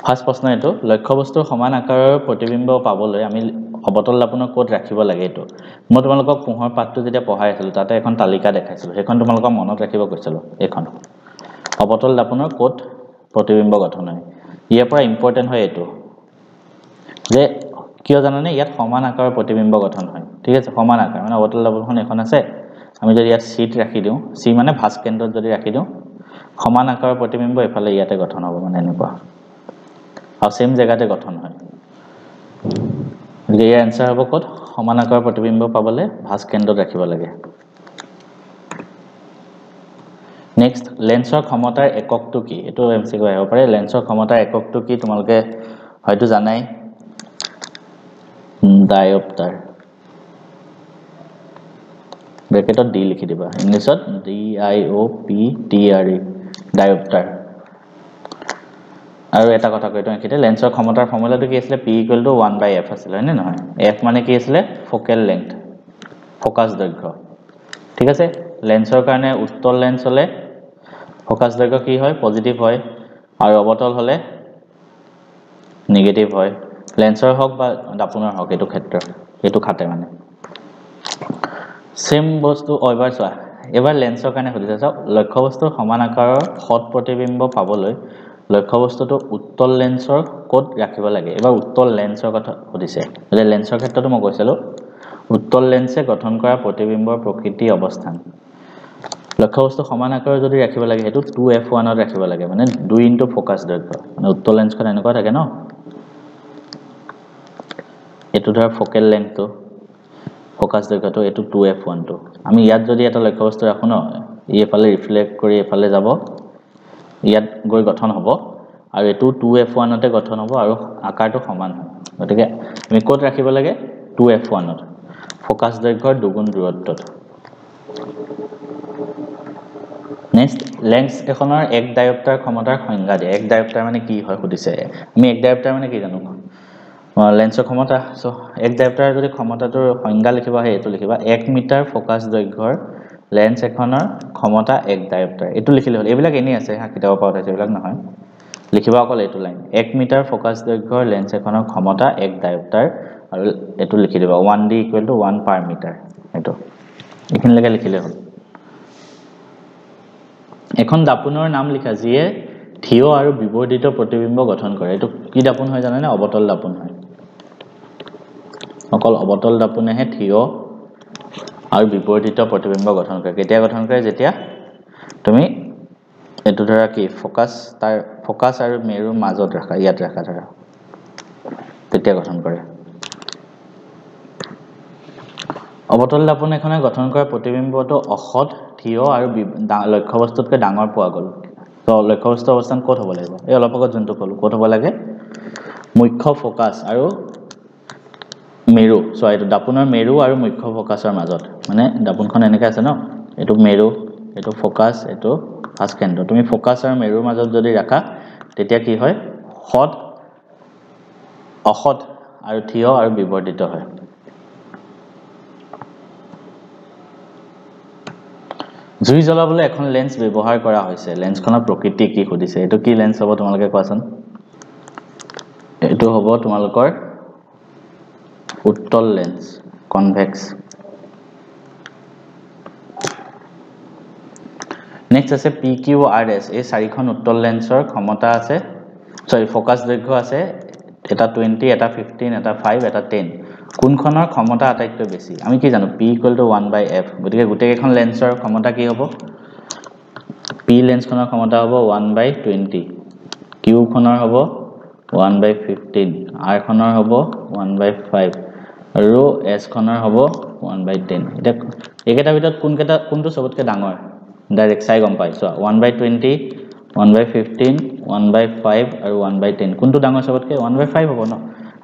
first প্ৰশ্ন এইটো লক্ষ্যবস্তুৰ সমান আকাৰৰ প্ৰতিবিম্ব পাবলৈ আমি অবতল দাপোনক ক'ত ৰাখিব লাগে এইটো মই তোমালোকক পোহৰ পাঠটো যেতিয়া পঢ়াই আছিলো তাতে এখন তালিকা দেখাইছিলো সেইখন তোমালোকক মনত ৰাখিব কৈছিলো এইখন অবতল দাপোনৰ ক'ত প্ৰতিবিম্ব গঠন হয় ইয়াৰ পৰা ইম্পৰ্টেন্ট হয় এইটো যে কিয় জানানে ইয়াত সমান আকাৰৰ প্ৰতিবিম্ব গঠন হয় ঠিক আছে সমান আকাৰ মানে অবতল দাপোনখন এখন আছে আমি যদি ইয়াত সিট ৰাখি দিও সি মানে ভাঁজ কেন্দ্ৰত যদি ৰাখি দিও সমান আকাৰৰ প্ৰতিবিম্ব এফালে ইয়াতে গঠন হ'ব মানে এনেকুৱা আৰু সেম জায়গাতে গঠন হয় ইয়াৰ আনসাৰ হ'ব ক'ত সমান আকাৰৰ প্ৰতিবিম্ব পাবলৈ ভাঁজ কেন্দ্ৰত ৰাখিব লাগে নেক্সট লেন্সৰ ক্ষমতাৰ এককটো কি এটো এমসিকিউ আহিব পাৰে লেন্সৰ ক্ষমতাৰ এককটো কি তোমালোকে হয়তো জানাই ডায়োপ্টাৰ ব্ৰেকেটত ডি লিখি দিবা ইংলিশত D I O P T R E dioptre আৰু এটা কথা কৈতো একিতে লেন্সৰ ক্ষমতাৰ ফৰ্মুলাটো কি আছিল p = 1/f আছিল হয়নে নহয় f মানে কি আছিল ফোকেল লেংথ ফোকাস দৈৰ্ঘ্য ঠিক আছে লেন্সৰ কাৰণে উত্তল লেন্স হলে ফোকাস দৈৰ্ঘ্য কি হয় পজিটিভ হয় আৰু অবতল হলে নেগেটিভ হয় লেন্সৰ হক বা দাপোনৰ হক এটো ক্ষেত্ৰ এটো খাতে মানে সেম বস্তু এবাৰ চোৱা এবাৰ লেন্সৰ কাৰণে সুধিছে চাও লক্ষ্যবস্তুৰ সমান আকাৰৰ সৎ প্ৰতিবিম্ব পাবলৈ লক্ষ্যবস্তুটো উত্তল লেন্সৰ ক'ত ৰাখিব লাগে এবাৰ উত্তল লেন্সৰ কথা সুধিছে যে লেন্সৰ ক্ষেত্ৰটো মই কৈছিলো উত্তল লেন্সে গঠন কৰা প্ৰতিবিম্বৰ প্ৰকৃতি অৱস্থান লক্ষ্যবস্তু সমান আকাৰৰ যদি ৰাখিব লাগে হেতু 2f1 ত ৰাখিব লাগে মানে 2 * ফোকাস দৈৰ্ঘ্য মানে উত্তল লেন্সখন এনেকুৱা থাকে ন এটো ধৰ ফোকেল লেংথটো ফোকাস দৈৰ্ঘ্যটো এটো 2f1 টো আমি ইয়াত যদি এটা লক্ষ্যবস্তু ৰাখো ন ইফালে ৰিফ্লেক্ট কৰি ইফালে যাব ইয়াত গৈ গঠন হ'ব আৰু এটো 2f1 তে গঠন হ'ব আৰু আকাৰটো সমান হয় গতিকে আমি ক'ত ৰাখিব লাগে 2f1 ত ফোকাস দৈৰ্ঘ্যৰ দুগুণ দূৰত্বত নেক্সট লেন্স এখনৰ এক ডায়োপ্টাৰ ক্ষমতাৰ সংজ্ঞা দিয়ে এক ডায়োপ্টাৰ মানে কি হয় সুধিছে আমি এক ডায়োপ্টাৰ মানে কি জানো লেন্সৰ ক্ষমতা সো এক ডায়োপ্টাৰ যদি ক্ষমতাটোৰ সংজ্ঞা লিখিবা হে এটো লিখিবা 1 মিটাৰ ফোকাস দৈৰ্ঘ্যৰ লেন্স এখনৰ ক্ষমতা এক ডায়োপ্টাৰ এটো লিখিলে হ'ল এবিলাক এনি আছে হা কিতাপৰ পৰা আছে এবিলাক নহয় লিখিবা অকল এটো লাইন 1 মিটাৰ ফোকাস দৈৰ্ঘ্যৰ লেন্স এখনৰ ক্ষমতা এক ডায়োপ্টাৰ আৰু এটো লিখি দিবা 1d = 1 পাৰ মিটাৰ এটো এখিনলৈকে লিখিলে হ'ল এখন দাপোনৰ নাম লিখা যিয়ে থিয় আৰু বিবৰ্ধিত প্ৰতিবিম্ব গঠন কৰে এটো কি দাপোন হয় জানানে অবতল দাপোন হয় অকল অবতল দাপোনেহে থিয় আৰু বিবৰ্ধিত প্ৰতিবিম্ব গঠন কৰে কেতিয়া গঠন কৰে যেতিয়া তুমি এটো ধৰা কি ফোকাস আৰু মেৰুৰ মাজত ৰাখা ইয়াত ৰাখা ধৰা তেতিয়া গঠন কৰে অবতল দাপোন এখনে গঠন কৰা প্ৰতিবিম্বটো অসৎ থিয় আৰু লক্ষ্যবস্তুতকৈ ডাঙৰ পোৱা গল তো লক্ষ্যবস্তু অৱস্থান ক'ত হ'ব লাগিব এই অলপ আগত জন্তু কল ক'ত হ'ব লাগে মুখ্য ফোকাস আৰু মেৰু সো এটো দাপোনৰ মেৰু আৰু মুখ্য ফোকাসৰ মাজত মানে দাপোনখন এনেকৈ আছে ন এটো মেৰু এটো ফোকাস এটো ভাঁজ কেন্দ্ৰ তুমি ফোকাস আৰু মেৰুৰ মাজত যদি ৰাখা তেতিয়া কি হয় অসৎ আৰু থিয় আৰু বিবৰ্ধিত হয় জুই জ্বলাবলৈ এখন লেন্স ব্যৱহাৰ কৰা হৈছে লেন্সখনৰ প্ৰকৃতি কি সুধিছে এটো কি লেন্স হ'ব তোমালোকে কোৱাচোন এটো হ'ব তোমালোকৰ উত্তল লেন্স কনভেক্স নেক্সট আছে PQRS এই চাৰিখন উত্তল লেন্সৰ ক্ষমতা আছে ফোকাস দৈৰ্ঘ্য আছে এটা 20 এটা 15 এটা 5 এটা 10 কোনখনৰ ক্ষমতা আটাইতকৈ বেছি আমি কি জানো p = 1/f গতিকে গুটেকেখন লেন্সৰ ক্ষমতা কি হ'ব p লেন্সখনৰ ক্ষমতা হ'ব 1/20 q খনৰ হ'ব 1/15 r খনৰ হ'ব 1/5 আৰু s খনৰ হ'ব 1/10 এটা একেটা ভিতৰত কোনটো সবতকৈ ডাঙৰ ডাইৰেক্ট চাই গম পাইছো 1/20 1/15 1/5 আৰু 1/10 কোনটো ডাঙৰ সবতকৈ 1/5 হ'ব ন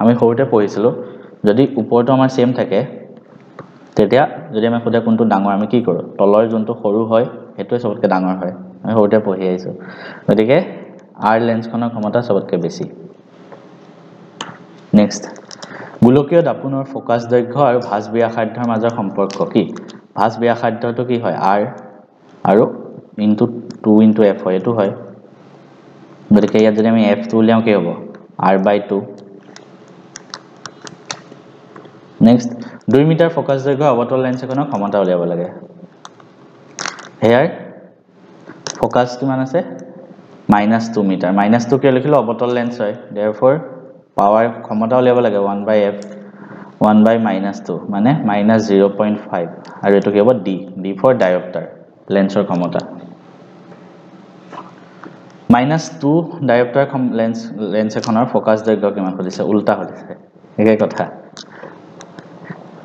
আমি সৰুতে পঢ়িছিলো যদি ওপৰটো আমাৰ সেম থাকে তেতিয়া যদি আমি খুদা কোনটো ডাঙৰ আমি কি কৰো তলৰ যোনটো সৰু হয় হেতুৱে সবতকৈ ডাঙৰ হয় আমি সৰুতে পঢ়ি আইছো গতিকে r লেন্সখনৰ ক্ষমতা সবতকৈ বেছি নেক্সট গোলকীয় দাপোনৰ ফোকাস দৈৰ্ঘ্য আৰু ভাঁজ ব্যাসাৰ্ধৰ মাজৰ সম্পৰ্ক কি ভাঁজ ব্যাসাৰ্ধটো কি হয় r আৰু * 2 * f হয় এটো হয় গতিকে ইয়াত যদি আমি f টো উলিয়াও কি হ'ব r/2 নেক্সট 2 মিটাৰ ফোকাস দৈৰ্ঘ্য অৱতল লেন্স এখনৰ ক্ষমতা উলিয়াব লাগে হেয়াৰ ফোকাস কিমান আছে -2 মিটাৰ -2 কে লিখিলো অৱতল লেন্স হয় therefore পাৱাৰ ক্ষমতা উলিয়াব লাগে 1/f 1/-2 মানে -0.5 আৰু এটো কি হ'ব d ফৰ ডায়োপ্টাৰ লেন্সৰ ক্ষমতা -2 ডায়োপ্টাৰ লেন্স এখনৰ ফোকাস দৈৰ্ঘ্য কিমান খুদিছে উল্টা খুদিছে একে কথা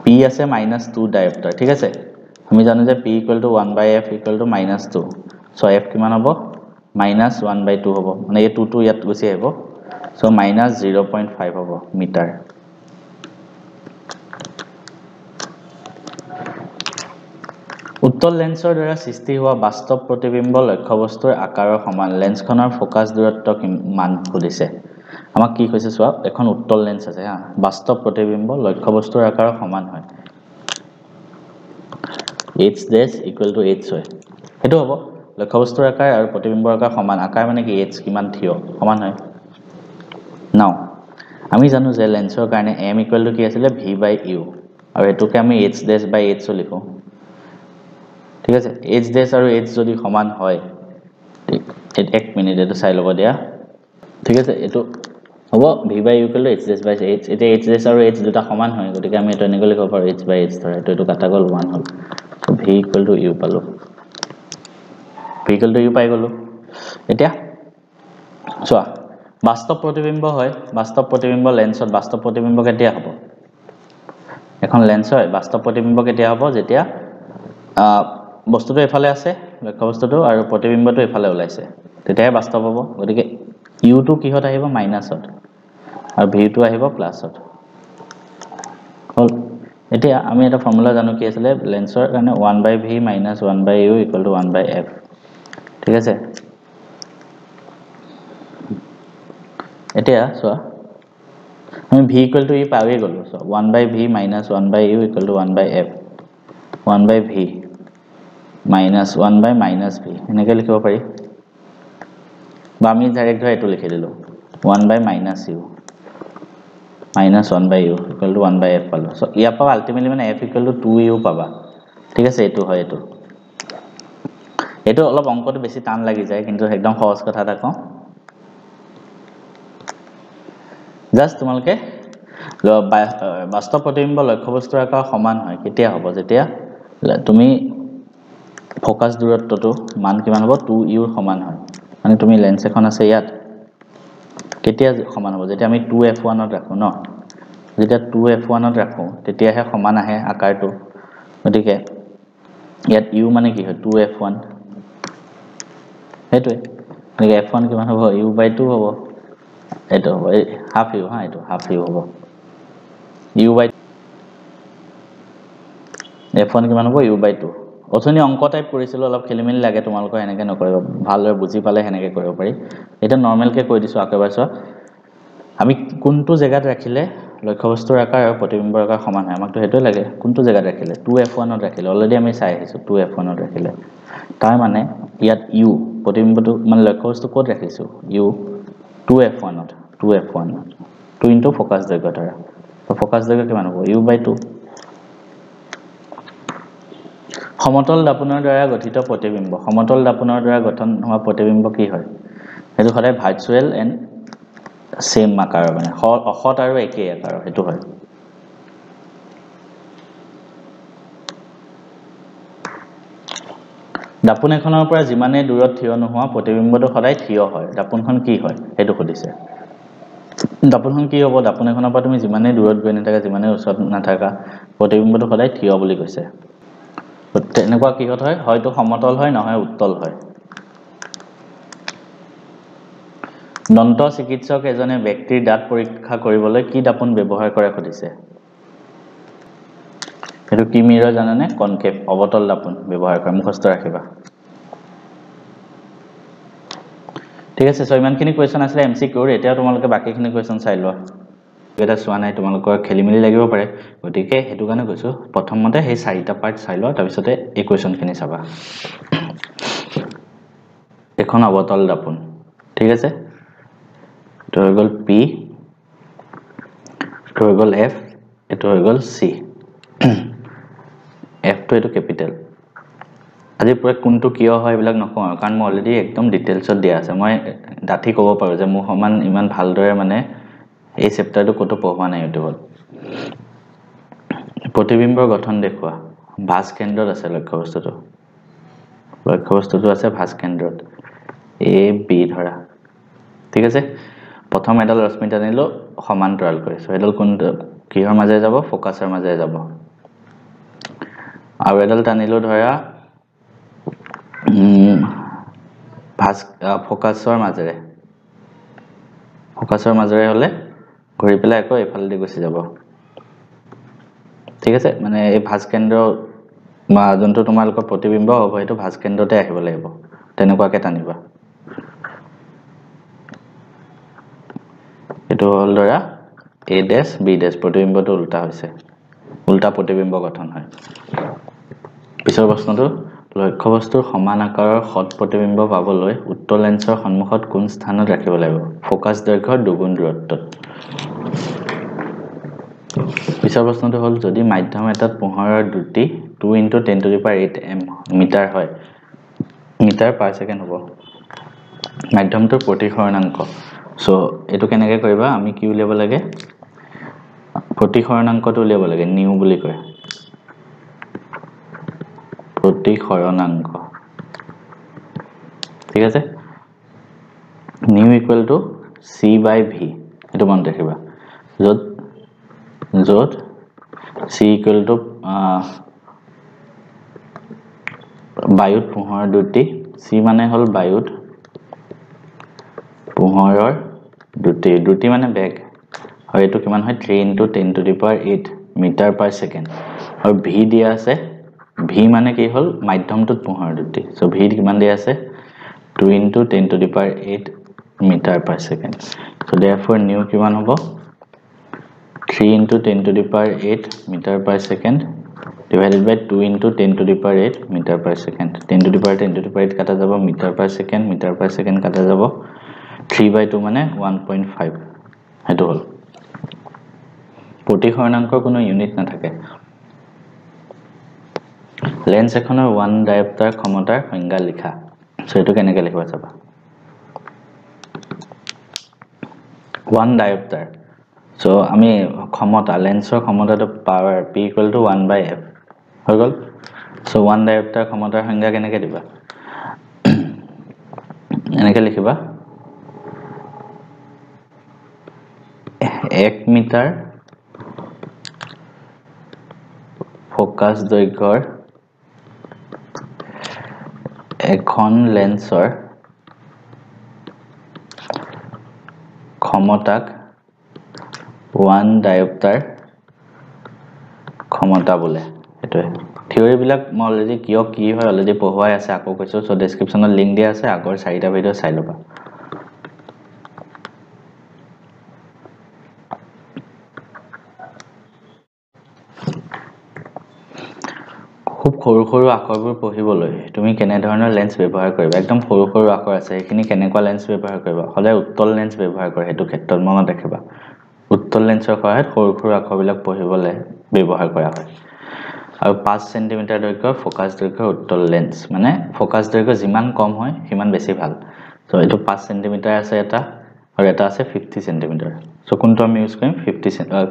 p আছে -2 ডায়োপ্টাৰ ঠিক আছে আমি জানো যে p = 1/f = -2 সো f কিমান হ'ব -1/2 হ'ব মানে এই 2 টো ইয়াত গুছি আহিব সো -0.5 হ'ব মিটাৰ উত্তল লেন্সৰ দ্বাৰা সৃষ্টি হোৱা বাস্তৱ প্ৰতিবিম্ব লক্ষ্যবস্তুৰ আকাৰৰ সমান লেন্সখনৰ ফোকাস দূৰত্ব কিমান খুদিছে আমাক কি কৈছে চোৱা এখন উত্তল লেন্স আছে হা বাস্তৱ প্ৰতিবিম্ব লক্ষ্যবস্তুৰ আকাৰৰ সমান হয় h' = h হয় এটো হ'ব লক্ষ্যবস্তুৰ আকাৰ আৰু প্ৰতিবিম্বৰ আকাৰ সমান আকাৰ মানে কি h কিমান থিয় সমান হয় নাও আমি জানো যে লেন্সৰ কাৰণে m = কি আছিল v/u আৰু এটোকে আমি h' লিখো ঠিক আছে h' আৰু h যদি সমান হয় এক মিনিট এটো চাই লব দিয়া ঠিক আছে এটো হ'ব v/u = h'/h এতিয়া h' আৰু h দুটা সমান হয় গতিকে আমি এটো এনেকৈ লিখিব পাৰো h/h ধৰা এটো কাটা গল 1 হল v = u পালো v = u পাই গলো এতিয়া চোৱা বাস্তৱ প্ৰতিবিম্ব হয় বাস্তৱ প্ৰতিবিম্ব লেন্সত বাস্তৱ প্ৰতিবিম্ব কেতিয়া হ'ব এখন লেন্স হয় বাস্তৱ প্ৰতিবিম্ব কেতিয়া হ'ব যেতিয়া বস্তুটো এফালে আছে লক্ষ্যবস্তুটো আৰু প্ৰতিবিম্বটো এফালে ওলাইছে তেতিয়াহে বাস্তৱ হ'ব গতিকে u টো কিহত আহিব মাইনাসত আৰু v টো আহিব প্লাসত হল এতিয়া আমি এটা ফৰ্মুলা জানো কি আছিল লেন্সৰ কাৰণে 1/v - 1/u = 1/f ঠিক আছে এতিয়া চোৱা আমি v = e পাৱে গলো so 1/v - 1/u = 1/f 1/v -1/-v এনেকৈ লিখিব পাৰি বা আমি ডাইৰেক্ট ধৰা এটো লিখি দিলো 1/-u -1/u = 1/f পালো সো ইয়া পাও আলটিমেটলি মানে f = 2u পাবা ঠিক আছে এটো হয় এটো অলপ অংকটো বেছি টান লাগি যায় কিন্তু একদম সহজ কথা এটা কও জাস্ট তোমালকে বাস্তৱ প্ৰতিবিম্ব লক্ষ্যবস্তুৰ আকাৰ সমান হয় কেতিয়া হ'ব যেতিয়া তুমি ফোকাস দূৰত্বটো মান কিমান হ'ব 2u সমান হয় মানে তুমি লেন্স এখন আছে ইয়াত কেতিয়া সমান হ'ব যেতিয়া আমি 2f1 ত ৰাখো ন যেতিয়া 2f1 ত ৰাখো তেতিয়াহে সমান আহে আকাৰটো গতিকে ইয়াত u মানে কি হয় 2f1 হেতুৱে গতিকে f1 কিমান হ'ব u/2 হ'ব এটো হ'ব হাফ u হা এটো হাফ u হ'ব u/2 f1 কিমান হ'ব u/2 অথনি অংক টাইপ কৰিছিল অলপ খেলিমেলি লাগে তোমালোকৰ এনেকে নকৰিব ভালদৰে বুজি পালে হেনেকে কৰিব পাৰি এটা নৰমাল কে কৈ দিছো আকেবাৰ চোৱা আমি কোনটো জায়গাত ৰাখিলে লক্ষ্যবস্তুৰ আকাৰ আৰু প্ৰতিবিম্বৰ আকাৰ সমান হয় আমাকটো হেতুই লাগে কোনটো জায়গাত ৰাখিলে 2f1 ত ৰাখিলে অলৰেডি আমি চাই আহিছো 2f1 ত ৰাখিলে তাৰ মানে ইয়াত u প্ৰতিবিম্বটো মানে লক্ষ্যবস্তু ক'ত ৰাখিছো u 2f1 ত 2 ইনটু ফোকাস দৈৰ্ঘ্য ধৰা তো ফোকাস দৈৰ্ঘ্য কিমান হ'ব u/2 সমতল দাপনৰ দ্বাৰা গঠিত প্ৰতিবিম্ব সমতল দাপনৰ দ্বাৰা গঠন হোৱা প্ৰতিবিম্ব কি হয় হেতু সদায় ভাৰ্চুৱেল এন্ড সেম আকাৰ মানে অসত আৰু একে আকাৰ হেতু হয় দাপন এখনৰ পৰা যিমানে দূৰত থিয় নোহোৱা প্ৰতিবিম্বটো সদায় থিয় হয় দাপনখন কি হয় হেতু খুদিছে দাপনখন কি হ'ব দাপন এখনৰ পৰা তুমি যিমানে দূৰত গৈ নাথাকা যিমানে ওচৰত নাথাকা প্ৰতিবিম্বটো সদায় থিয় বুলি কৈছে তেনেকুৱা কিহত হয় হয়তো সমতল হয় নহয় উত্তল হয় দন্ত চিকিৎসক এজনে ব্যক্তিৰ দাঁত পৰীক্ষা কৰিবলৈ কি দাপন ব্যৱহাৰ কৰে খুদিছে হেতু কি মিৰৰ জানানে কনকেভ অবতল দাপন ব্যৱহাৰ কৰে মুখস্থ ৰাখিবা ঠিক আছে সো ইমানখিনি কোৱেশ্চন আছিল এমসিকিউ এতিয়া তোমালোকে বাকিখিনি কোৱেশ্চন চাই লোৱা এটা চোৱা নাই তোমালোকৰ খেলিমেলি লাগিব পাৰে গতিকে হেতু কাৰণে কৈছো প্ৰথমতে সেই চাৰিটা পাৰ্ট চাই লোৱা তাৰ পিছতে এই কোৱেশ্চনখিনি চাবা এখন অবতল দাপন ঠিক আছে তো হৈ গল পি এটো হৈ গল f এটো হৈ গল c f to এটো ক্যাপিটাল আজি পুৰা কোনটো কিয় হয় এবিলাক নকওঁ কাৰণ মই অলৰেডি একদম ডিটেইলছত দিয়া আছে মই ডাঠি ক'ব পাৰো যে মোৰ সমান ইমান ভালদৰে মানে এই চেপ্টাৰটো কত পঢ়োৱা নাই ইউটিউবত প্ৰতিবিম্বৰ গঠন দেখুৱা ভাস কেন্দ্ৰত আছে লক্ষ্যবস্তুটো আছে ভাস কেন্দ্ৰত a b ধৰা ঠিক আছে প্ৰথম এডাল ৰশ্মি টানিলো সমান্তৰাল কৰিছো এডাল কোন কিহৰ মাজে যাব ফোকাছৰ মাজে যাব আৰু এডাল টানিলো ধৰা ভাস ফোকাছৰ মাজেৰে হলে ঘূৰি পেলাই আকৌ এফালে দি গুচি যাব ঠিক আছে মানে এই ভাস কেন্দ্ৰ বা যোনটো তোমালোকৰ প্ৰতিবিম্ব হ'ব এটো ভাস কেন্দ্ৰতে আহিব লাগিব তেনেকুৱাকে টানিবা এটো হল ধৰা a dash b dash প্ৰতিবিম্বটো উল্টা হৈছে উল্টা প্ৰতিবিম্ব গঠন হয় পিছৰ প্ৰশ্নটো লক্ষ্যবস্তুৰ সমান আকাৰৰ হট প্ৰতিবিম্ব পাবলৈ উত্তৰ লেন্সৰ সন্মুখত কোন স্থানত ৰাখিব লাগিব ফোকাস দৈৰ্ঘ্যৰ দুগুণ দূৰত্বত পিছৰ প্ৰশ্নটো হল যদি মাধ্যম এটাত পোহৰৰ দ্ৰুতি 2 * 10^8 মিটাৰ হয় মিটাৰ পাৰ সেকেন্ড হ'ব মাধ্যমটোৰ প্ৰতিসৰণাংক সো এটো কেনেকৈ কৰিবা আমি কি উলিয়াব লাগে প্ৰতিসৰণাংকটো উলিয়াব লাগে নিউ বুলি কয় প্ৰতিসৰণাংক ঠিক আছে new equal to c by v এটো মনত ৰাখিবা যত c ইকুৱেল টু বায়ুত পোহৰৰ দ্ৰুতি c মানে হল বায়ুত পোহৰৰ দ্ৰুতি মানে বেগ আৰু এটো কিমান হয় 3 * 10^8 মিটাৰ পাৰ সেকেন্ড আৰু v দিয়া আছে v মানে কি হল মাধ্যমটোত পোহৰৰ দ্ৰুতি সো v কিমান দিয়া আছে 2 * 10^8 metre per second so therefore nu কিমান হ'ব 3 * 10^8 metre per second divided by 2 * 10^8 metre per second 10^8 কাটা যাব মিটাৰ পাৰ সেকেন্ড কাটা যাব 3/2 মানে 1.5 হেতু হল প্ৰতিসৰণাংকৰ কোনো ইউনিট নাথাকে লেন্স এখনৰ 1 ডায়োপ্টাৰ ক্ষমতাৰ সংজ্ঞা লিখা সো এটো কেনেকৈ লিখবা চাবা 1 ডায়োপ্টাৰ সো আমি ক্ষমতা লেন্সৰ ক্ষমতাটো পাৱাৰ p = 1/f হৈ গল সো 1 ডায়োপ্টাৰ ক্ষমতাৰ সংজ্ঞা কেনেকৈ দিবা এনেকৈ লিখিবা 1 মিটাৰ ফোকাস দৈৰ্ঘ্যৰ এখন লেন্সৰ ক্ষমতাক 1 ডায়োপ্টাৰ ক্ষমতা বোলে এটোৱে থিওৰি বিলাক মই অলৰেডি কি হয় অলৰেডি পঢ়ুৱাই আছে আকৌ কৈছো সো ডেসক্ৰিপচনত লিংক দিয়া আছে আগৰ 4টা ভিডিও চাই লবা খুব সৰু আখৰবোৰ পঢ়িবলৈ তুমি কেনে ধৰণৰ লেন্স ব্যৱহাৰ কৰিবা একদম সৰু আখৰ আছে এখিনি কেনেকুৱা লেন্স ব্যৱহাৰ কৰিবা হলে উত্তল লেন্স ব্যৱহাৰ কৰে হেতু ক্ষেত্ৰত মনত ৰাখিবা উত্তল লেন্সৰ সহায়ত সৰু আখৰবিলাক পঢ়িবলৈ ব্যৱহাৰ কৰা হয় আৰু 5 সেন্টিমিটাৰ দৈৰ্ঘ্যৰ ফোকাস দৈৰ্ঘ্যৰ উত্তল লেন্স মানে ফোকাস দৈৰ্ঘ্য যিমান কম হয় সিমান বেছি ভাল সো এটো 5 সেন্টিমিটাৰ আছে এটা আৰু এটা আছে 50 সেন্টিমিটাৰ সো কোনটো আমি ইউজ কৰিম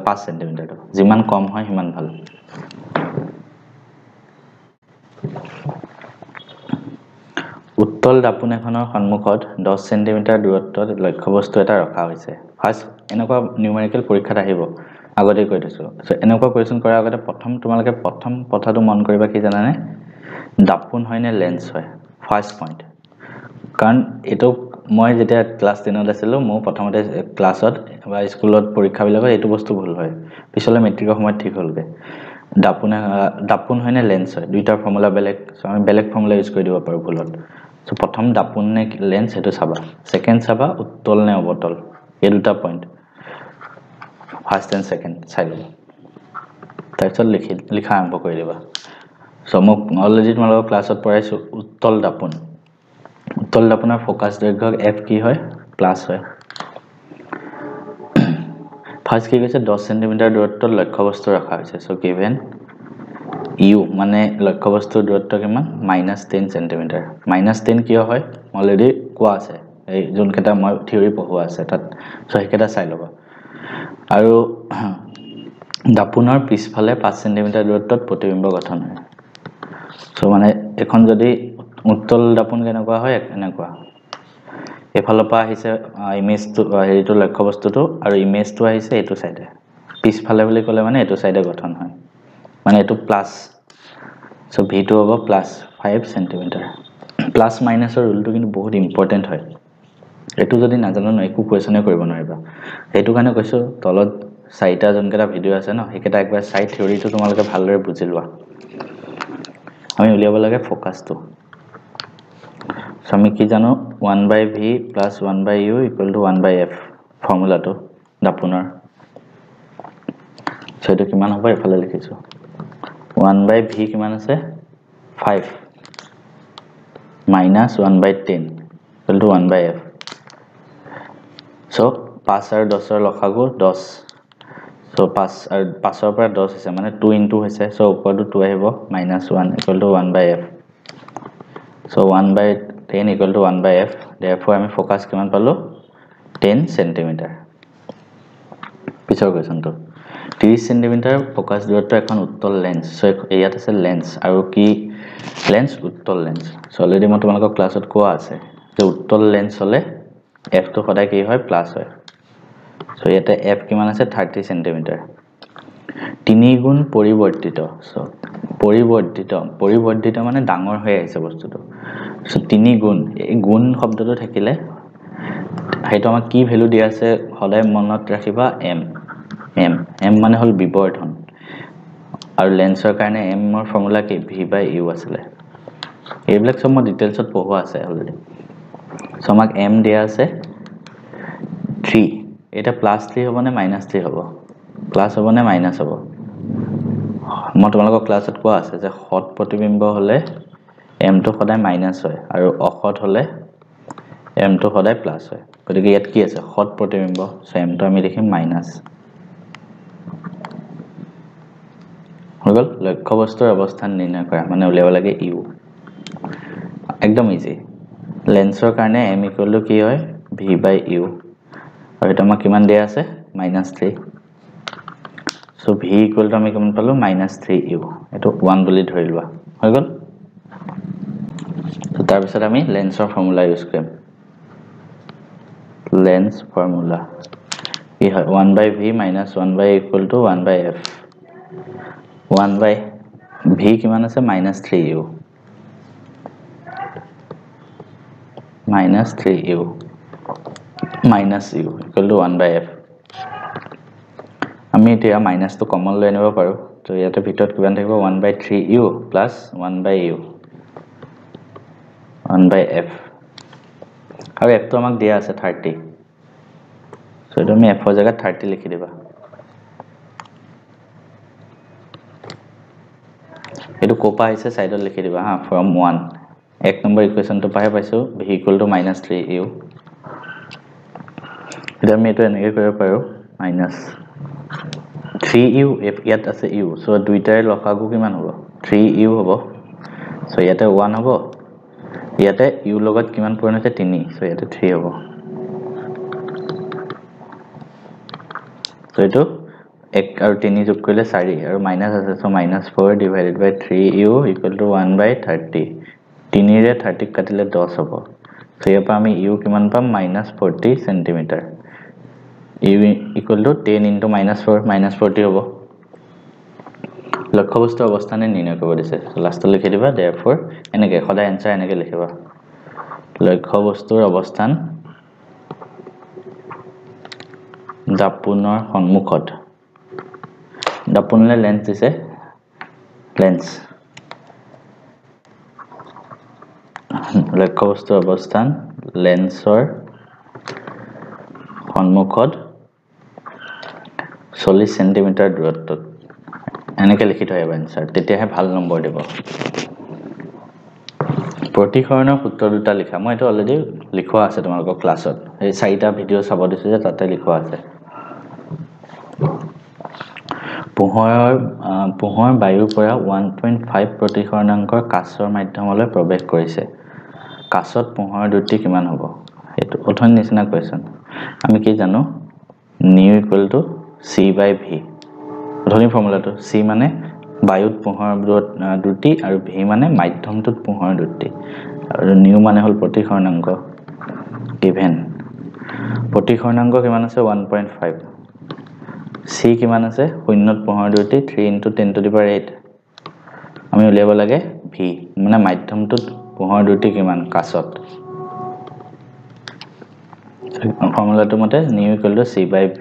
5 সেন্টিমিটাৰটো যিমান কম হয় সিমান ভাল উত্তল দাপোন এখনৰ সন্মুখত 10 সেন্টিমিটাৰ দূৰত্বত লক্ষ্যবস্তু এটা ৰখা হৈছে ফাৰ্স্ট এনেকুৱা নিউমেৰিকেল পৰীক্ষাত আহিব আগতে কৈ দিছো সো এনেকুৱা কোৱেশ্চন কৰাৰ আগতে তোমালোকে প্ৰথম কথাটো মন কৰিবা কি জানানে দাপোন হয় নে লেন্স হয় ফাৰ্স্ট পইণ্ট কাৰণ এটো মই যেতিয়া ক্লাস 10ত আছিলো মই প্ৰথমতে ক্লাছত বা স্কুলত পৰীক্ষা বিলাকত এটো বস্তু ভুল হয় পিছলৈ মেট্ৰিকৰ সময়ত ঠিক হ'লগে দাপোন হয় নে লেন্স হয় দুইটাৰ ফৰ্মুলা বেলেগ সো আমি বেলেগ ফৰ্মুলা ইউজ কৰি দিব পাৰো ভুলত সো প্ৰথম দাপোন নে লেন্স এটো চাবা সেকেন্ড চাবা উত্তল নে অবতল এই দুটা পইণ্ট ফাৰ্স্ট এন্ড সেকেন্ড চাই লবা তাৰপিছত লিখা আৰম্ভ কৰি দিবা সো মই অলৰেডি তোমালোকৰ ক্লাছত পঢ়াইছো উত্তল দাপোনৰ ফোকাস দৈৰ্ঘ্য f কি হয় প্লাস হয় ফাৰ্ষ্ট কি কৈছে 10 সেন্টিমিটাৰ দূৰত্বত লক্ষ্যবস্তু ৰাখা হৈছে সো গিভেন ইউ মানে লক্ষ্যবস্তুৰ দূৰত্ব কিমান -10 সেন্টিমিটাৰ -10 কিয় হয় অলৰেডি কোৱা আছে এই যোনকেইটা মই থিওৰি পঢ়োৱা আছে তাত সো সেইকেইটা চাই ল'ব আৰু দাপোনৰ পিছফালে 5 সেন্টিমিটাৰ দূৰত্বত প্ৰতিবিম্ব গঠন হয় সো মানে এখন যদি উত্তল দাপোন কেনেকুৱা হয় এনেকুৱা এফালৰ পৰা আহিছে ইমেজটো হেৰিটো লক্ষ্যবস্তুটো আৰু ইমেজটো আহিছে এইটো সাইডে পিছফালে বুলি ক'লে মানে এইটো সাইডে গঠন হয় মানে এইটো প্লাস সো v2 হ'ব +5 সেন্টিমিটাৰ প্লাস মাইনাসৰ ৰুলটো কিন্তু বহুত ইম্পৰ্টেন্ট হয় এটো যদি নাজানো ন একো কোৱেশ্যনে কৰিব নোৱাৰিবা এইটো কাৰণে কৈছো তলত চাইটা জনকেটা ভিডিও আছে ন হেকেটা একবাৰ চাই থিওৰিটো তোমালোকে ভালদৰে বুজি লোৱা আমি উলিয়াব লাগে ফোকাসটো আমি কি জানো 1/v + 1/u = 1/f ফৰ্মুলাটো দাপোনৰ সেটো কিমান হ'ব এফালে লিখিছো 1/v কিমান আছে 5 - 1/10 = 1/f so 5 আৰু 10 ৰ লসাগু 10 so 5 আৰু 5 ৰ পৰা 10 হৈছে মানে 2 * হৈছে so ওপৰটো 2 আহিব -1 = 1/f so 1/10 = 1/f therefore আমি ফোকাস কিমান পালো 10 সেন্টিমিটাৰ পিছৰ কোৱেশ্যনটো 30 সেন্টিমিটাৰ ফোকাস দূৰত্ব এখন উত্তল লেন্স সো ইয়াত আছে লেন্স আৰু কি লেন্স উত্তল লেন্স সো অলৰেডি মই তোমালোকক ক্লাছত কোৱা আছে যে উত্তল লেন্স হলে f টো সদায় কি হয় প্লাস হয় সো ইয়াতে f কিমান আছে 30 সেন্টিমিটাৰ 3 গুণ পৰিৱৰ্তিত সো পৰিৱৰ্তিত মানে ডাঙৰ হৈ আহিছে বস্তুটো সো 3 গুণ এই গুণ শব্দটো থাকিলে হেটো আমাক কি ভ্যালু দিয়া আছে সদায় মনত ৰাখিবা m মানে হল বিবৰ্ধন আৰু লেন্সৰ কাৰণে m ৰ ফৰ্মুলা কি v/u আছিল এইবিলাক সব মই ডিটেইলছত পঢ়োৱা আছে অলৰেডি সো আমাক m দিয়া আছে 3 এটা +3 হ'ব নে -3 হ'ব প্লাস হ'ব নে মাইনাস হ'ব মই তোমালোকক ক্লাছত কোৱা আছে যে হট প্ৰতিবিম্ব হলে m টো সদায় মাইনাস হয় আৰু অহট হলে m টো সদায় প্লাস হয় গতিকে ইয়াত কি আছে হট প্ৰতিবিম্ব সো m টো আমি লিখিম মাইনাস হগল লক্ষ্যবস্তুৰ অৱস্থান নিৰ্ণয় কৰা মানে উলিয়াব লাগে u একদম ইজি লেন্সৰ কাৰণে m = কি হয় v/u আৰু এটা আমাক কিমান দিয়া আছে -3 সো v = আমি কিমান পালো -3u এটো 1 বুলি ধৰি লোৱা হৈ গল তো তাৰ পিছত আমি লেন্সৰ ফৰ্মুলা ইউজ কৰিম লেন্স ফৰ্মুলা কি হয় 1/v - 1/a = 1/f 1/v কিমান আছে -3u -3u -u = 1/f আমি এতিয়া মাইনাসটো কমন লৈ আনিব পাৰো তো ইয়াতে ভিতৰত কিমান থাকিব 1/3u + 1/u 1/f আৰু f টো আমাক দিয়া আছে 30 সো তুমি f ৰ জায়গাত 30 লিখি দিবা এটো কোপা আহিছে সাইডত লিখি দিবা হা from 1 এক নম্বৰ ইকুৱেশ্যনটো পাইছো v = -3u এটা আমি এটো এনেকৈ কৰিব পাৰো -3u ইয়াত আছে u সো দুইটাৰ লসাগু কিমান হ'ব 3u হ'ব সো ইয়াতে 1 হ'ব ইয়াতে u লগত কিমান পূৰণ হৈছে 3 সো ইয়াতে 3 হ'ব সো এটো 1 আৰু 3 যোগ কৰিলে 4 আৰু মাইনাস আছে সো -4 / 3u = 1/30 3 ৰে 30 কাটিলে 10 হ'ব সো ইয়াৰ পৰা আমি u কিমান পাম -40 সেন্টিমিটাৰ u = 10 * -4 -40 হ'ব লক্ষ্যবস্তু অৱস্থানে নিৰ্ণয় কৰিব দিছে লাষ্টত লিখি দিবা therefore এনেকৈ সদায় आंसर এনেকৈ লিখিবা লক্ষ্যবস্তুৰ অৱস্থান দাপোনৰ সন্মুখত দাপোনলে লেন্স দিছে লেন্স লক্ষ্যবস্তুৰ অৱস্থান লেন্সৰ সন্মুখত 40 সেন্টিমিটাৰ দূৰত্বত এনেকৈ লিখি থৈ আহিবা आंसर তেতিয়াহে ভাল নম্বৰ দিব প্ৰতিসৰণৰ সূত্ৰ দুটা লিখা মই এটা অলৰেডি লিখোৱা আছে তোমালোকৰ ক্লাছত এই চাৰিটা ভিডিও চাব দিছো যে তাতে লিখোৱা আছে পোহৰ বায়ুৰ পৰা 1.5 প্ৰতিসৰণাংকৰ কাচৰ মাধ্যমলৈ প্ৰৱেশ কৰিছে কাচত পোহৰৰ দ্ৰুতি কিমান হ'ব এইটো অথন নিচিনা কোৱেশ্চন আমি কি জানো nu equal to c by v অথনি ফৰ্মুলাটো c মানে বায়ুত পোহৰৰ দ্ৰুতি আৰু v মানে মাধ্যমটোত পোহৰৰ দ্ৰুতি আৰু nu মানে হল প্ৰতিসৰণাংক given প্ৰতিসৰণাংক কিমান আছে 1.5 c কিমান আছে শূন্যত পোহৰৰ দ্ৰুতি 3 * 10 to the power 8 আমি উলিয়াব লাগে v মানে মাধ্যমটোত পোহৰৰ দ্ৰুতি কিমান কাচত ফৰ্মুলাটো মতে nu equal to c by v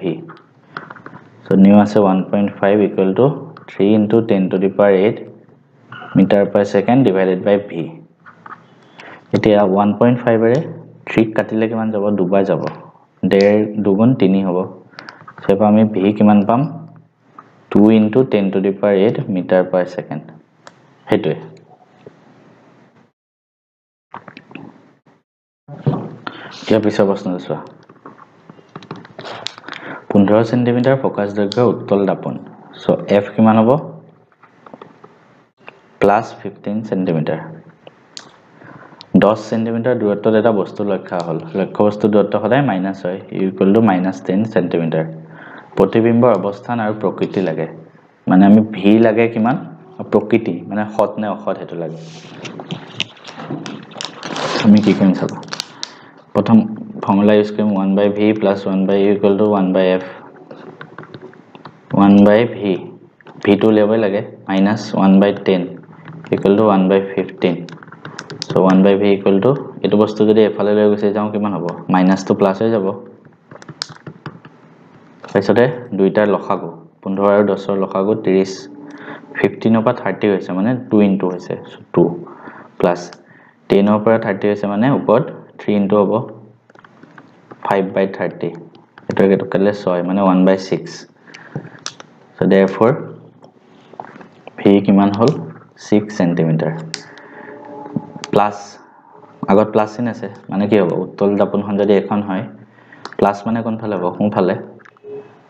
so nu আছে 1.5 equal to 3 * 10 to the power 8 meter per second divided by v এতিয়া 1.5 ৰে 3 কাটিলে কিমান যাব দুবাৰ যাব 1.5 2 * 3 হ'ব সেবা আমি v কিমান পাম 2 * 10 to the power 8 meter per second হেতুৱে क्या पिछला प्रश्न चोৱা 15 सेंटीमीटर फोकस दৈৰ্ঘ্যৰ উত্তল দাপন সো f কিমান হ'ব +15 সেন্টিমিটাৰ 10 সেন্টিমিটাৰ দূৰত্বত এটা বস্তু লক্ষ্য হ'ল লক্ষ্য বস্তু দূৰত্ব সদায় মাইনাস হয় =-10 সেন্টিমিটাৰ প্ৰতিবিম্বৰ অৱস্থান আৰু প্ৰকৃতি লাগে মানে আমি v লাগে কিমান প্ৰকৃতি মানে হত নে অহত হেতু লাগে আমি কি কৰিম চাবা प्रथम फॉर्मूला यूज करें 1/v + 1/u = 1/f 1/v v2 level लगे -1/10 = 1/15 so 1/v = এটো বস্তু যদি এফালে লৈ গৈছে যাও কিমান হ'ব মাইনাস তো প্লাস হৈ যাব তাৰপিছতে দুইটাৰ লসাগু 15 আৰু 10 ৰ লসাগু 30 15 ৰ পৰা 30 হৈছে মানে 2 * হৈছে 2 প্লাস 10 ৰ পৰা 30 হৈছে মানে ওপৰত 3 * হ'ব 5/30 এটা কেটো কালে 6 মানে 1/6 so therefore v কিমান হল 6 সেন্টিমিটার প্লাস আগত প্লাস চিন আছে মানে কি হ'ব উত্তল দাপনখন যদি এখন হয় প্লাস মানে কোন ফালে হ'ব সোঁ ফালে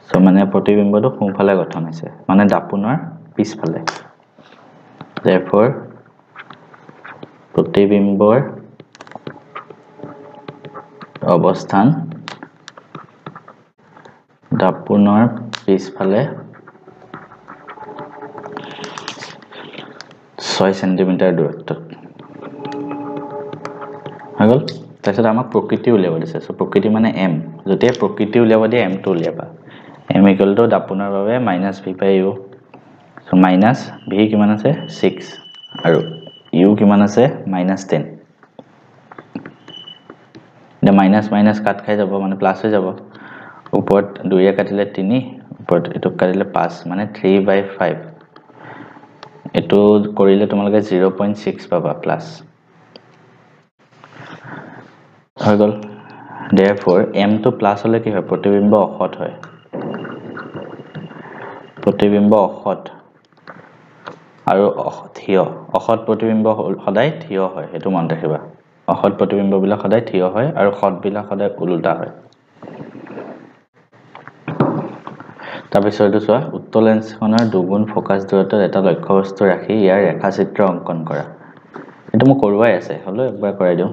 so মানে প্ৰতিবিম্বটো সোঁ ফালে গঠন হৈছে মানে দাপনৰ পিছ ফালে therefore প্ৰতিবিম্বৰ অবস্থান দাপনৰ পিছফালে 6 সেন্টিমিটাৰ দূৰত্বত আগল তাৰপিছত আমাক প্ৰকৃতি উলিয়াব দিছে সো প্ৰকৃতি মানে m যদি প্ৰকৃতি উলিয়াব দিয়ে m টো উলিয়াবা m = দাপনৰ বাবে -v/u সো -v কিমান আছে 6 আৰু u কিমান আছে -10 The minus কাট খাই যাব মানে প্লাস হৈ যাব ওপৰত 2 এ কাটিলে 3 ওপৰত এটো কাটিলে 5 মানে 3/5 এটো কৰিলে তোমালোকে 0.6 পাবা প্লাস হৈ গল therefore m to প্লাস হলে কি হয় প্ৰতিবিম্ব অহত হয় প্ৰতিবিম্ব অহত আৰু থিয় অহত প্ৰতিবিম্ব সদায় থিয় হয় এটো মন ৰাখিবা অহত প্ৰতিবিম্ব বিলাক সদায় থিয় হয় আৰু হত বিলাক সদায় উল্টা হয় তাৰপিছত এইটো চোৱা উত্তল লেন্সখনৰ দুগুণ ফোকাস দূৰত্বত এটা লক্ষ্য বস্তু ৰাখি ইয়াৰ ৰেখাচিত্ৰ অঙ্কন কৰা এটো মই কৰোৱাই আছে হলো একবাৰ কৰাই দিও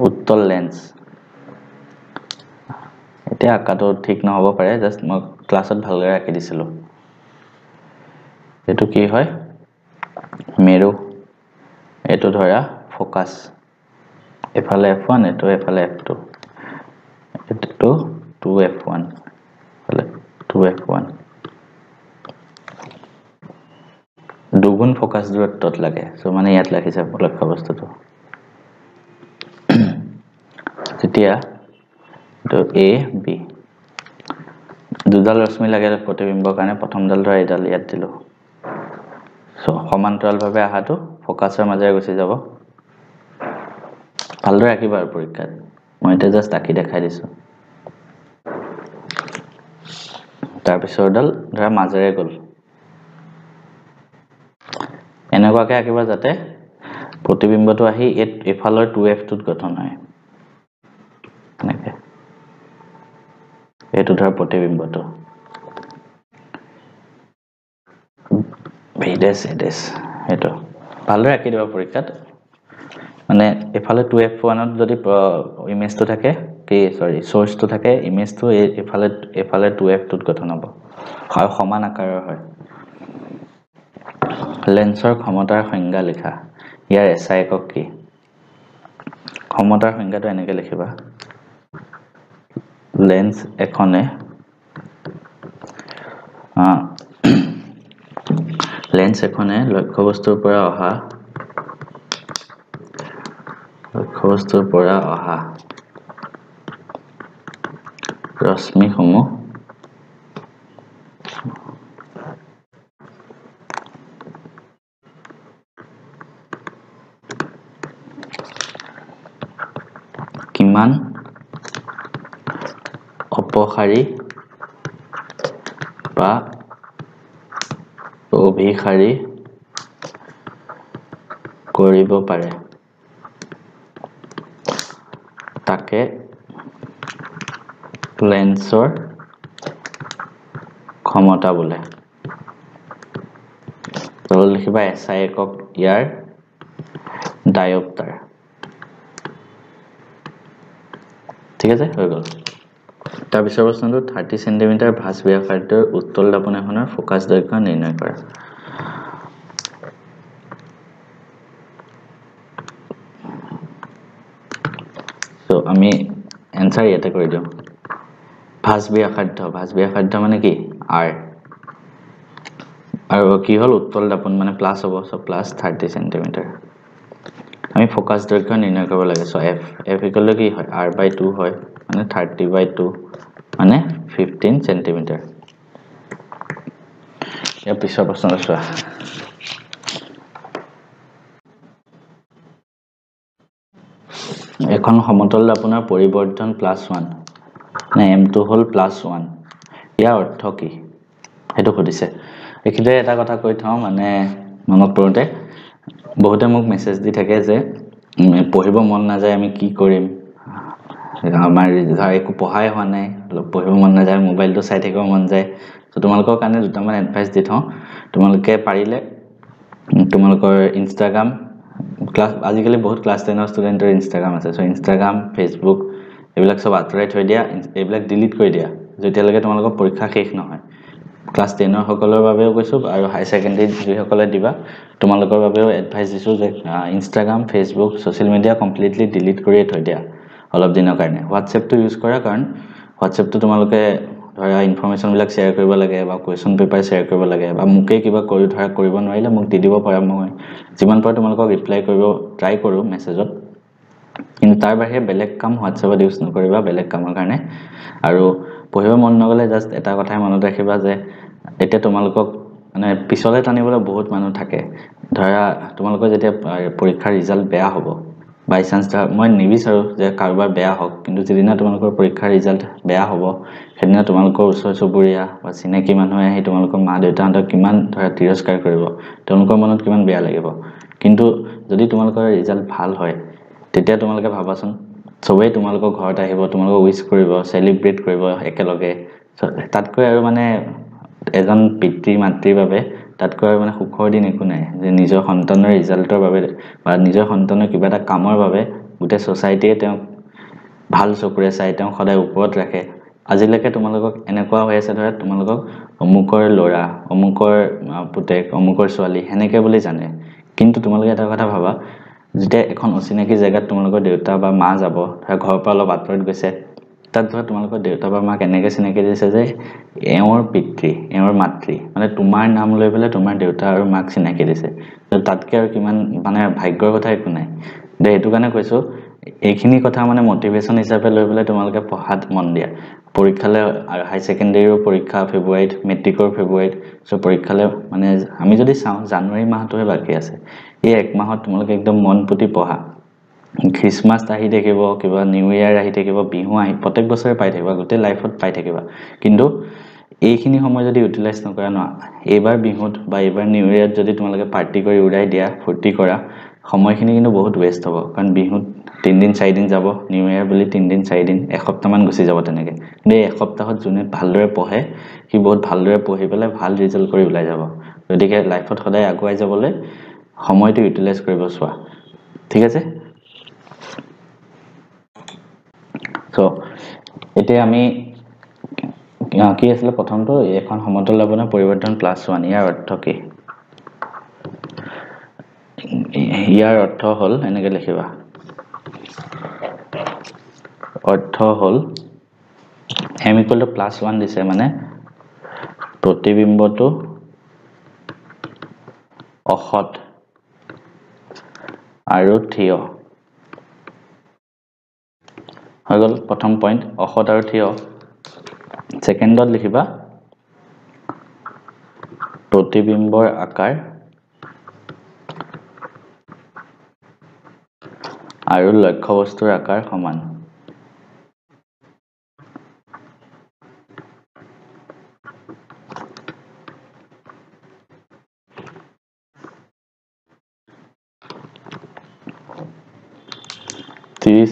উত্তল লেন্স এতিয়া আকাটো ঠিক নহব পাৰে জাস্ট মই ক্লাছত ভালকৈ ৰাখি দিছিলো এটো কি হয় মেৰু এটো ধৰা ফোকাস এফালে f1 এটো এফালে f2 এটো 2f1 এফালে 2f1 দুগুণ ফোকাস দূৰত্বত লাগে সো মানে ইয়াত লাগিছে লক্ষ্য বস্তুটো তেতিয়া তো a b দুডাল ৰশ্মি লাগে প্ৰতিবিম্বৰ কাৰণে প্ৰথম ডাল ধৰা এডাল ইয়াত দিলো সো সমান্তৰালভাৱে আহাটো ফোকাসৰ মাজেৰে গুচি যাব ভালদৰে ৰাখিবা পৰীক্ষাত মই এটা জাস্ট আকি দেখাই দিছো তাৰ পিছৰডাল ধৰা মাজেৰে গল এনেকুৱাকে আকিবা যাতে প্ৰতিবিম্বটো আহি এফালৰ 2f টোত গঠন হয় এনেকে এটো ধৰা প্ৰতিবিম্বটো ইডেছ সেইটো ভালদৰে ৰাখি দিবা পৰীক্ষাত মানে এফালে 2f1 ত যদি ইমেজটো থাকে কি সৰি সোর্সটো থাকে ইমেজটো এফালে 2f টোত গঠন হ'ব হয় সমান আকাৰৰ হয় লেন্সৰ ক্ষমতাৰ সংজ্ঞা লিখা ইয়াৰ এছাই একক কি ক্ষমতাৰ সংজ্ঞাটো এনেকৈ লিখিবা লেন্স এখনে লক্ষ্যবস্তুৰ পৰা অহা ৰশ্মিসমূহ কিমান অপসাৰী বা অভিসাৰী কৰিব পাৰে তাকে লেন্সৰ ক্ষমতা বোলে তলত লিখিবা এছআই একক ইয়াৰ ডায়োপ্টাৰ ঠিক আছে হৈ গ'ল তাৰ পিছৰ প্ৰশ্নটো 30 সেন্টিমিটাৰ ভাঁজ ব্যাসাৰ্ধৰ উত্তল দৰ্পণ এখনৰ ফোকাস দৈৰ্ঘ্য নিৰ্ণয় কৰা সো আমি এনসাৰ ইয়াতে কৰি দিওঁ ভাঁজ ব্যাসাৰ্ধ মানে কি r আৰু কি হল উত্তল দৰ্পণ মানে প্লাস হ'ব সো প্লাস 30 সেন্টিমিটাৰ আমি ফোকাস দৈৰ্ঘ্য নিৰ্ণয় কৰিব লাগে সো f ইকুৱেল টু কি হয় r/2 হয় মানে 30/2 মানে 15 সেন্টিমিটাৰ ইয়াৰ পিছৰ প্ৰশ্নটো চোৱা এখন সমতল দৰ্পণৰ পৰিবৰ্ধন +1 মানে m2 হল +1 ইয়াৰ অৰ্থ কি হেতু খুদিছে এখিতে এটা কথা কৈ থাও মানে মনত পৰোতে বহুতে মোক মেছেজ দি থাকে যে পঢ়িব মন না যায় আমি কি কৰিম আমাৰ একো পঢ়াই হোৱা নাই পঢ়িব মন না যায় মোবাইলটো চাই থাকিব মন যায় তো তোমালোকৰ কাৰণে দুটামান এডভাইস দি থাও তোমালোকে পাৰিলে তোমালোকৰ ইনষ্টাগ্ৰাম ক্লাস আজিকালি বহুত ক্লাস 10 ষ্টুডেন্টৰ ইনষ্টাগ্ৰাম আছে সো ইনষ্টাগ্ৰাম ফেসবুক এইবিলাক সব আঁতৰাই থৈ দিয়া এইবিলাক ডিলিট কৰি দিয়া যেতিয়ালৈকে তোমালোকৰ পৰীক্ষা শেষ নহয় ক্লাস 10 সকলৰ বাবেও কৈছো আৰু হাই সেকেন্ডাৰী যি সকলে দিবা তোমালোকৰ বাবেও এডভাইস দিছো যে Instagram Facebook social media completely delete কৰি থৈ দিয়া অলপ দিনৰ কাৰণে WhatsApp টো ইউজ কৰা কাৰণ WhatsApp টো তোমালোকে ধৰা ইনফৰমেশন বিলাক শেয়াৰ কৰিব লাগে বা কোৱেশ্চন পেপাৰ শেয়াৰ কৰিব লাগে বা মুকে কিবা কৰি ধৰা কৰিব নোৱাৰিলে মোক দি দিব পাৰা মই যিমান পাৰ তোমালোকক ৰিপ্লাই কৰিব ট্ৰাই কৰো মেছেজত কিন্তু তাৰ বাহিৰে বেলেগ কাম WhatsApp ইউজ নকৰিবা বেলেগ কামৰ কাৰণে আৰু পঢ়িব মন নগলে জাস্ট এটা কথাই মনত ৰাখিবা যে এতিয়া তোমালোকক মানে পিছলে টানিবলৈ বহুত মানুহ থাকে ধৰা তোমালোকৰ যেতিয়া পৰীক্ষাৰ ৰিজাল্ট বেয়া হ'ব বাই চান্স মই নিবিচাৰো যে কাৰোবাৰ বেয়া হওক কিন্তু যেদিনা তোমালোকৰ পৰীক্ষাৰ ৰিজাল্ট বেয়া হ'ব সেদিনা তোমালোকৰ ওচৰ চুবুৰীয়া বা চিনাকি মানুহে আহি তোমালোকৰ মা দেউতাহঁতক কিমান ধৰা তিৰস্কাৰ কৰিব তেওঁলোকৰ মনত কিমান বেয়া লাগিব কিন্তু যদি তোমালোকৰ ৰিজাল্ট ভাল হয় তেতিয়া তোমালোকে ভাবাচোন সবেই তোমালোকৰ ঘৰত আহিব তোমালোকক উইশ কৰিব সেলিব্ৰেট কৰিব একেলগে তাতকৈ আৰু মানে এজন পিতৃ মাতৃৰ বাবে তাতকৈ মানে সুখৰ দিন একো নাই যে নিজৰ সন্তানৰ ৰিজাল্টৰ বাবে বা নিজৰ সন্তানৰ কিবা এটা কামৰ বাবে গোটে সোসাইটিয়ে তেওঁ ভাল চকুৰে চাই তেওঁ সদায় ওপৰত ৰাখে আজিলৈকে তোমালোকক এনেকুৱা হৈ আছে ধৰা তোমালোকক অমুকৰ ল'ৰা অমুকৰ পুতেক অমুকৰ ছোৱালী হেনেকে বুলি জানে কিন্তু তোমালোকে এটা কথা ভাবা যেতিয়া এখন অচিনাকি জায়গাত তোমালোকৰ দেউতা বা মা যাব ধৰা ঘৰৰ পৰা অলপ আঁতৰত গৈছে তাত ধৰা তোমালোকৰ দেউতা বা মাক এনেকৈ চিনাকি দিছে যে এওঁৰ পিতৃ এওঁৰ মাতৃ মানে তোমাৰ নাম লৈ পেলাই তোমাৰ দেউতা আৰু মাক চিনাকি দিছে তো তাতকৈ আৰু কিমান মানে ভাগ্যৰ কথা একো নাই দে এটো কাৰণে কৈছো এইখিনি কথা মানে মোটিভেশন হিচাপে লৈ পেলাই তোমালোকে পঢ়াত মন দিয়া পৰীক্ষালে আৰু হাই সেকেন্ডাৰীৰ পৰীক্ষা ফেব্ৰুৱাৰীত মেট্ৰিকৰ ফেব্ৰুৱাৰীত সো পৰীক্ষালে মানে আমি যদি চাও জানুৱাৰী মাহটোহে বাকি আছে এই এক মাহত তোমালোকে একদম মন পুতি পঢ়া খ্ৰীষ্টমাছ আহি থাকিব কিবা নিউ ইয়াৰ আহি থাকিব বিহু আহি প্ৰত্যেক বছৰে পাই থাকিবা গোটে লাইফত পাই থাকিবা কিন্তু এইখিনি সময় যদি ইউটিলাইজ নকৰা ন এবাৰ বিহুত বা এবাৰ নিউ ইয়াৰত যদি তোমালোকে পাৰ্টি কৰি উৰাই দিয়া ফুৰ্তি কৰা সময়খিনি কিন্তু বহুত ওয়েস্ট হ'ব কাৰণ বিহুত 3 দিন 4 দিন যাব নিউ ইয়াৰ বুলি 3 দিন 4 দিন এসপ্তাহ মান গুছি যাব তেনেকে এই এসপ্তাহত জুনে ভালদৰে পঢ়ে কি বহুত ভালদৰে পঢ়ি পেলাই ভাল ৰিজাল্ট কৰি উলাই যাব গতিকে লাইফত সদায় আগুৱাই যাবলৈ সময়টো ইউটিলাইজ কৰিব চোৱা ঠিক আছে সো এতিয়া আমি কি আছিল প্ৰথমটো এখন সমতল লবনৰ পৰিৱৰ্তন +1 ইয়াৰ অৰ্থ কি ইয়াৰ অৰ্থ হল এনেকৈ লিখিবা অৰ্থ হল m = +1 দিছে মানে প্ৰতিবিম্বটো অসৎ আৰু থিয় হৈ গল প্ৰথম পইণ্ট অসৎ আৰু থিয় সেকেন্ডত লিখিবা প্ৰতিবিম্বৰ আকাৰ আৰু লক্ষ্যবস্তুৰ আকাৰ সমান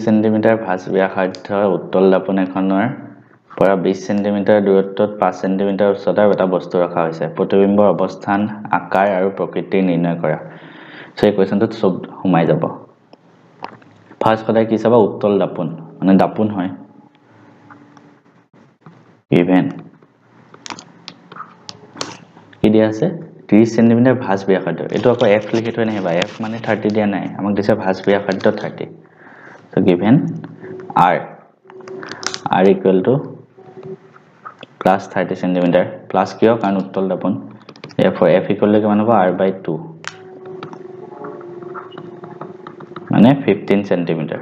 সেন্টিমিটাৰ ভাঁজ ব্যাসাৰ্ধৰ উত্তল দাপোন এখনৰ পৰা 20 সেন্টিমিটাৰ দূৰত্বত 5 সেন্টিমিটাৰ উচ্চতাৰ এটা বস্তু ৰখা হৈছে প্ৰতিবিম্বৰ অৱস্থান আকাৰ আৰু প্ৰকৃতি নিৰ্ণয় কৰা সেই কোৱেশ্চনটোত সব সোমাই যাব ফাৰ্স্ট কথা কি চাবা উত্তল দাপোন মানে দাপোন হয় ইভেন কি দিয়া আছে 30 সেন্টিমিটাৰ ভাঁজ ব্যাসাৰ্ধ এটো আকৌ f লিখি থৈ নাহিবা f মানে 30 দিয়া নাই আমাক দিছে ভাঁজ ব্যাসাৰ্ধ 30 so given r equal to plus 30 centimeter plus কিয় কাৰণ উত্তল দাপোন therefore f equal to কিমান হ'ব r/2 মানে 15 centimeter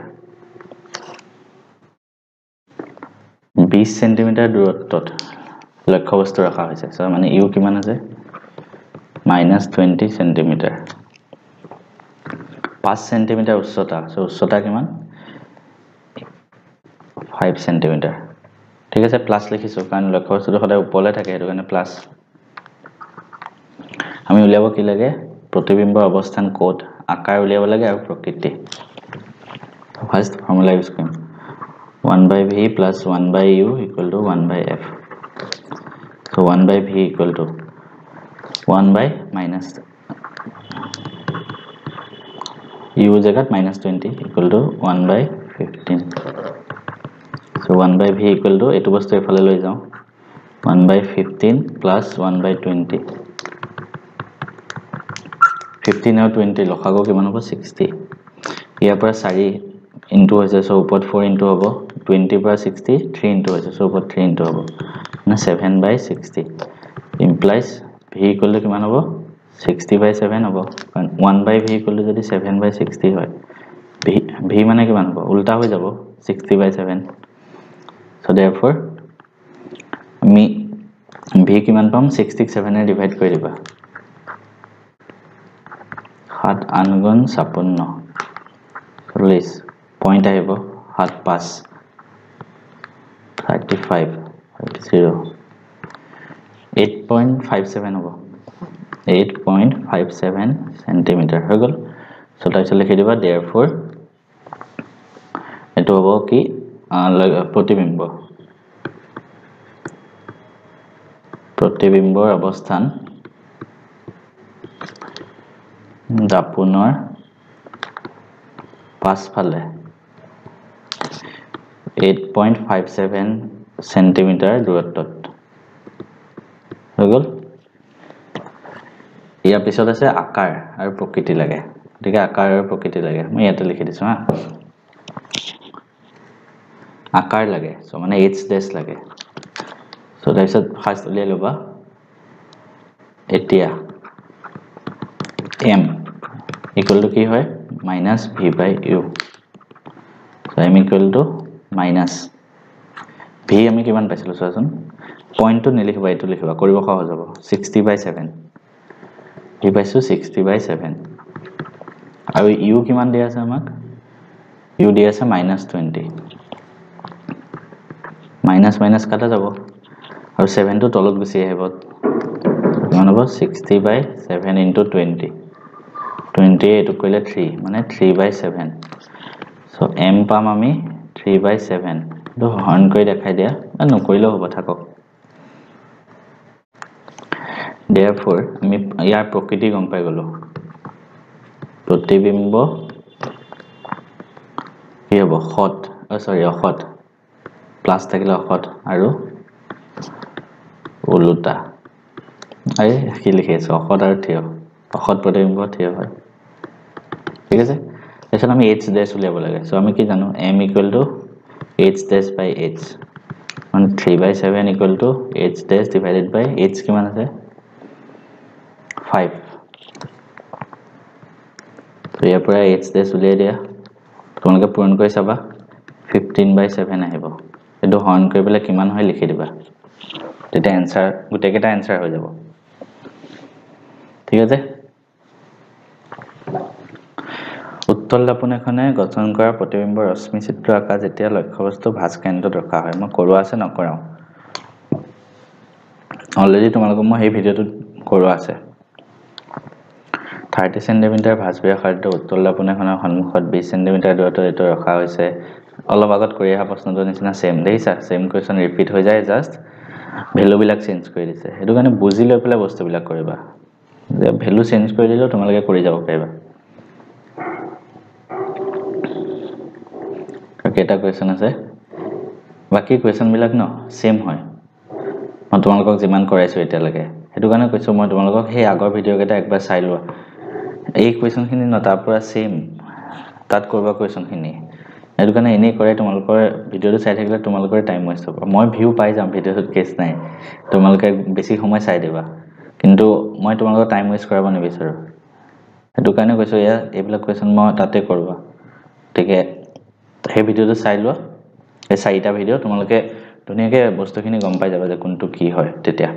20 centimeter দূৰত্বত লক্ষ্যবস্তু ৰাখা হৈছে so মানে u কিমান আছে -20 centimeter 5 centimeter উচ্চতা so উচ্চতা কিমান 5 centimeter ঠিক আছে প্লাস লিখিছো কাৰণ লক্ষ্যবস্তুটো সদায় ওপৰলৈ থাকে এটো কাৰণে প্লাস আমি উলিয়াব কি লাগে প্ৰতিবিম্বৰ অৱস্থান কোড আকাৰ উলিয়াব লাগে আৰু প্ৰকৃতি ফাৰ্স্ট ফৰ্মুলা ইউজ কৰিম 1/v plus 1/u equal to 1/f so 1/v equal to 1 by minus u জায়গাত -20 equal to 1/15 so 1/v equal to এটো বস্তু এফালে লৈ যাও 1/15 plus 1/20 15 আৰু 20 লখাগো কিমান হ'ব 60 ইয়াৰ পৰা 4 ইনটু হৈছে সো ওপৰত 4 ইনটু হ'ব 20 পৰা 60 3 ইনটু হৈছে সো ওপৰত 3 ইনটু হ'ব মানে 7/60 implies v equal to কিমান হ'ব 60/7 হ'ব কাৰণ 1/v equal to যদি 7/60 হয় v মানে কিমান হ'ব উল্টা হৈ যাব 60/7 so therefore আমি v কিমান পাম 60 ক 7 এ ডিভাইড কৰি দিবা 7 8 গুণ 56 40 পইণ্ট আহিব 7 5 35 0 8.57 হ'ব 8.57 সেন্টিমিটাৰ হৈ গল সো তাৰপিছত লিখি দিবা therefore এটো হ'ব কি প্ৰতিবিম্বৰ অৱস্থান দাপোনৰ পাছফালে 8.57 সেন্টিমিটাৰ দূৰত্বত হৈ গল ইয়াৰ পিছত আছে আকাৰ আৰু প্ৰকৃতি লাগে ঠিক আছে আকাৰ আৰু প্ৰকৃতি লাগে মই ইয়াতে লিখি দিছো হা আকাৰ লাগে সো মানে h ডেশ লাগে সো তাৰপিছত ফাৰ্স্ট উলিয়াই লবা এতিয়া m equal to কি হয় -v/u so m equal to minus v আমি কিমান পাইছিলো চোৱাচোন পইণ্টটো নিলিখিবা এটো লিখিবা কৰিব সহজ হ'ব 60/7 v পাইছো 60/7 আৰু u কিমান দিয়া আছে আমাক u দিয়া আছে -20 মাইনাস মাইনাস কাটা যাব আৰু 7 টো তলত গুছি আহিব কিমান হ'ব 60/7 into 20 20 এটো কইলে 3 মানে 3/7 so m পাম আমি 3/7 তো হৰণ কৰি দেখাই দিয়া নকৰিলেও হ'ব থাকক therefore আমি ইয়াৰ প্ৰকৃতি গম পাই গলো প্ৰতিবিম্ব কি হ'ব হট সৰি অহট প্লাস থাকিলে অহট আৰু ওলোটা আই কি লিখি আছে অহট আৰু থিয় অহট প্ৰতিবিম্ব থিয় হয় ঠিক আছে এছন আমি h dash উলিয়াব লাগে সো আমি কি জানো m h dash by h মানে 3/7 h dash divided by h কিমান আছে 5 তো ইয়াৰ পৰা h dash উলিয়াই দিয়া তোমালোকে পূৰণ কৰি চাবা 15/7 আহিব এটো হৰণ কৰি পেলাই কিমান হয় লিখি দিবা তেতিয়া आंसर গুটেকেটা आंसर হৈ যাব ঠিক আছে উত্তল দাপনেখনে গঠন কৰা প্ৰতিবিম্বৰ ৰশ্মি চিত্ৰ আকা যেতিয়া লক্ষ্যবস্তু ভাঁজ কেন্দ্ৰত ৰখা হয় মই কৰোৱা আছে নকৰাও অলৰেডি তোমালোকক মই এই ভিডিওটো কৰোৱা আছে 30 cm ভাঁজ ব্যাসাৰ্ধ উত্তল দাপনেখনৰ সন্মুখত 20 cm দূৰত্বত এটো ৰখা হৈছে অলপ আগত কৰি অহা প্ৰশ্নটোৰ নিচিনা সেম দেখিছা সেম কোৱেশ্চন ৰিপিট হৈ যায় জাস্ট ভ্যালু বিলাক চেঞ্জ কৰি দিছে হেতু কাৰণে বুজি লৈ পেলাই বস্তুবিলাক কৰিবা যে ভ্যালু চেঞ্জ কৰি দিলে তোমালোকে কৰি যাব পাৰিবা কেটা কোৱেশ্চন আছে বাকি কোৱেশ্চন বিলাক ন সেম হয় মই তোমালোকক যিমান কৰাইছো এতিয়া লাগে হেতু কাৰণে কৈছো মই তোমালোকক সেই আগৰ ভিডিও কেটা একবাৰ চাই লোৱা এই কোৱেশ্চন খিনি ন তাৰ পৰা সেম তাত কৰবা কোৱেশ্চন খিনি হেতু কাৰণে এনে কৰে তোমালোকৰ ভিডিওটো চাই থাকিলে তোমালোকৰ টাইম ওয়েষ্ট হ'ব মই ভিউ পাই যাম ভিডিওটোত কেছ নাই তোমালোকে বেছি সময় চাই দিবা কিন্তু মই তোমালোকৰ টাইম ওয়েষ্ট কৰাব নিবিচাৰো হেতু কাৰণে কৈছো ইয়া এইবিলাক কোৱেশ্চন মই তাতে কৰবা ঠিকে সেই ভিডিওটো চাই লোৱা এই চাৰিটা ভিডিও তোমালোকে ধুনিয়াকে বস্তুখিনি গম পাই যাবা যে কোনটো কি হয় তেতিয়া